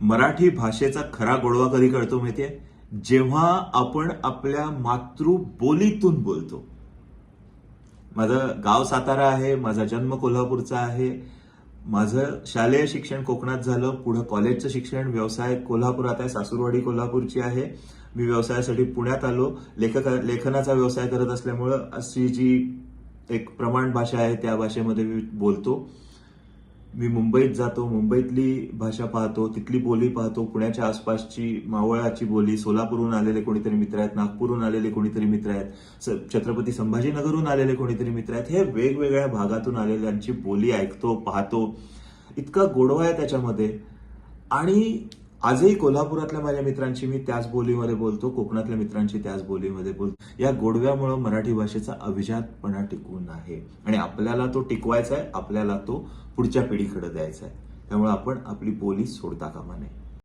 मराठी भाषेचा खरा गोडवा कधी कळतो माहितीये? जेव्हा आपण आपल्या मातृबोलीतून बोलतो. माझं गाव सातारा आहे, माझा जन्म कोल्हापूरचा आहे, माझं शालेय शिक्षण कोकणात झालं, पुढे कॉलेजचं शिक्षण व्यवसाय कोल्हापुरात आहे, सासूरवाडी कोल्हापूरची आहे. मी व्यवसायासाठी पुण्यात आलो. लेखनाचा व्यवसाय करत असल्यामुळं अशी जी एक प्रमाण भाषा आहे त्या भाषेमध्ये मी बोलतो. मी मुंबईत जातो, मुंबईतली भाषा पाहतो, तिथली बोली पाहतो, पुण्याच्या आसपासची मावळाची बोली, सोलापूरहून आलेले कोणीतरी मित्र आहेत, नागपूरहून आलेले कोणीतरी मित्र आहेत, छत्रपती संभाजीनगरहून आलेले कोणीतरी मित्र आहेत. हे वेगवेगळ्या भागातून आलेल्यांची बोली ऐकतो, पाहतो. इतका गोडवा आहे त्याच्यामध्ये. आणि आजही कोल्हापुरातल्या माझ्या मित्रांशी मी त्याच बोलीमध्ये बोलतो, कोकणातल्या मित्रांशी त्याच बोलीमध्ये बोलतो. या गोडव्यामुळे मराठी भाषेचा अभिजातपणा टिकून आहे आणि आपल्याला तो टिकवायचा आहे, आपल्याला तो पुढच्या पिढीकडे द्यायचा आहे. त्यामुळे आपण आपली बोली सोडता कामा नये.